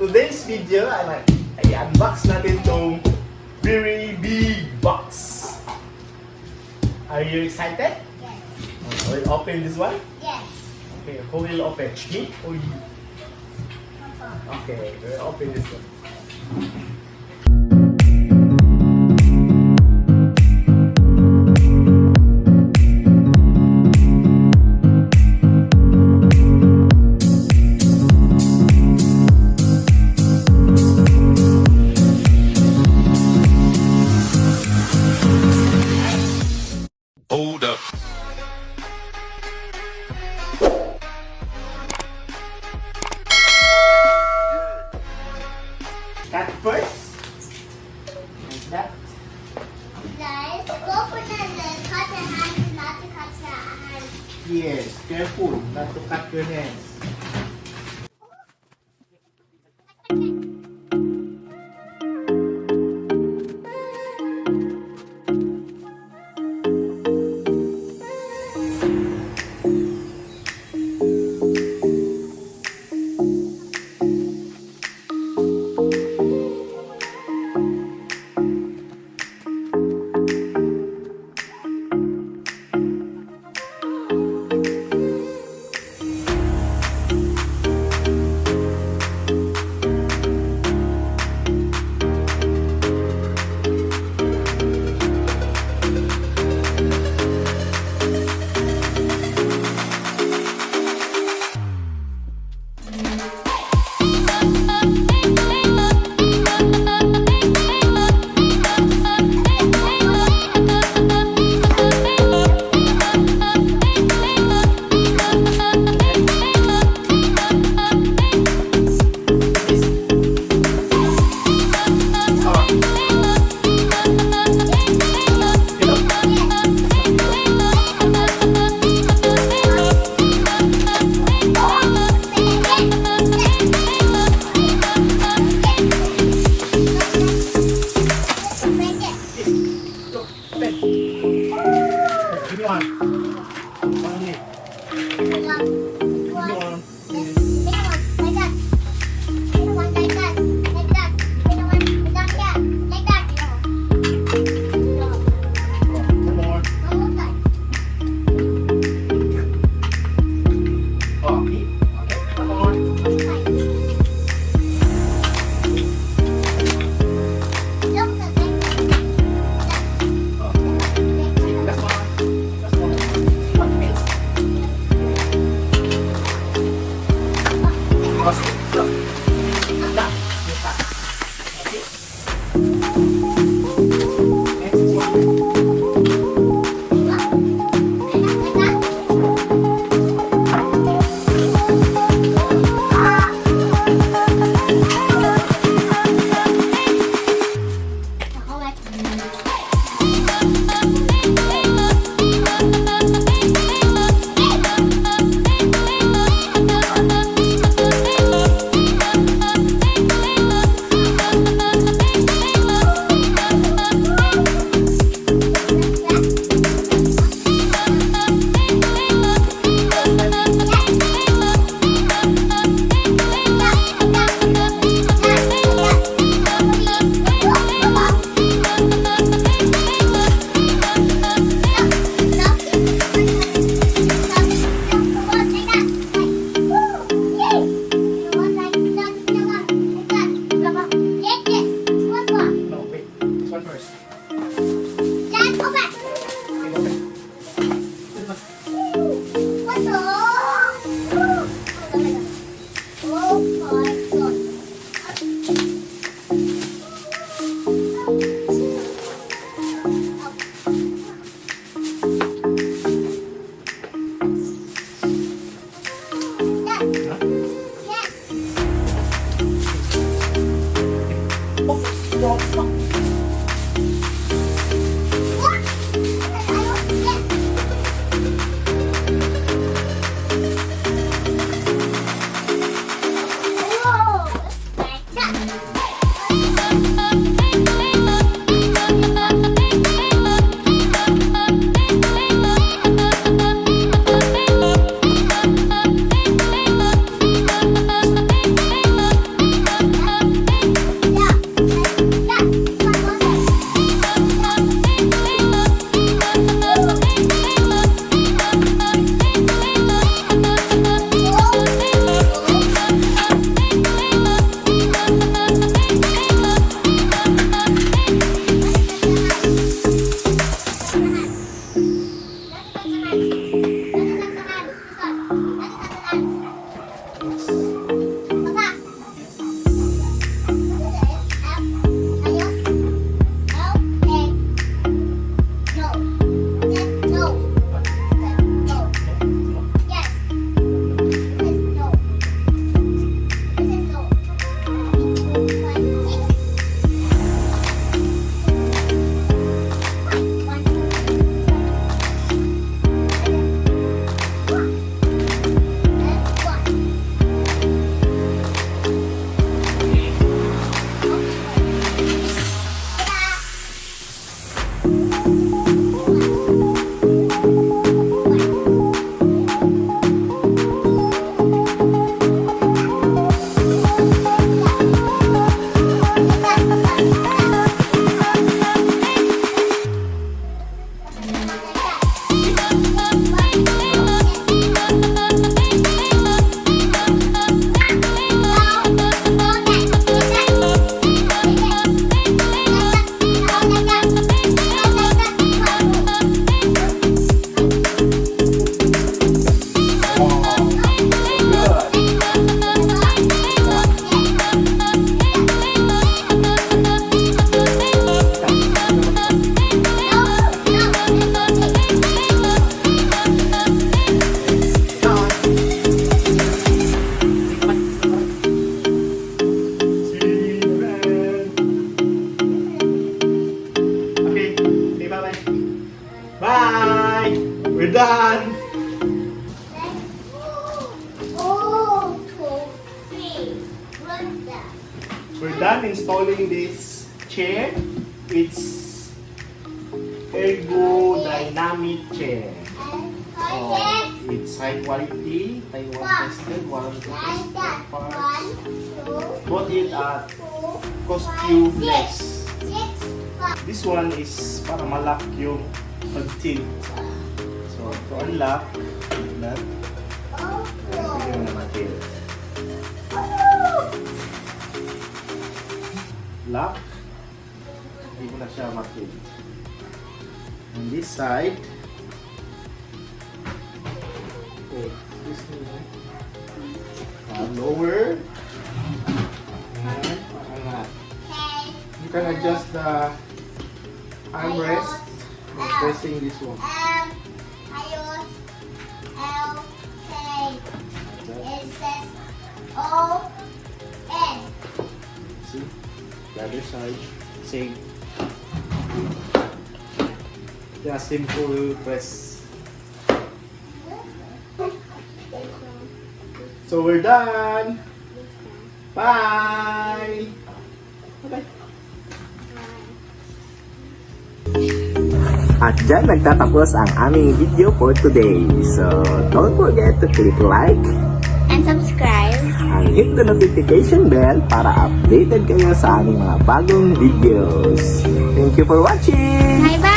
today's video ay unbox natin tong very big box. Are you excited? Yes. We'll open this one? Yes. Okay, who will open? Me or you? Papa. Okay, we'll open this one. Hold up. Cut first. Like that. Guys, go for the cut the hands, not to cut the hands. Yes, careful not to cut your hands. Papa. Ayos. L, A. No. No. No. Yes. This is no. This is no. 2, 3. Run that. We're done installing this chair. It's Ergodynamic chair. It's high quality, Taiwan tested, warranty Like tested that. parts. 1, 2, Bought it at 2, cost you less. 6, 5. This one is para malak yung pag-tilt. So, to unlock, that, pwede mo na ma-tilt. Lock, hindi mo na siya ma-tilt. On this side, okay, this one, lower, and angat. You can adjust the armrest by pressing this one. Ayos. L, K. It says O, N. See? The other side, same. Just simple press. So we're done. Bye. Bye. At dyan nagtatapos ang aming video for today. So, don't forget to click like And subscribe. and hit the notification bell para updated kayo sa aming mga bagong videos. Thank you for watching! Bye-bye.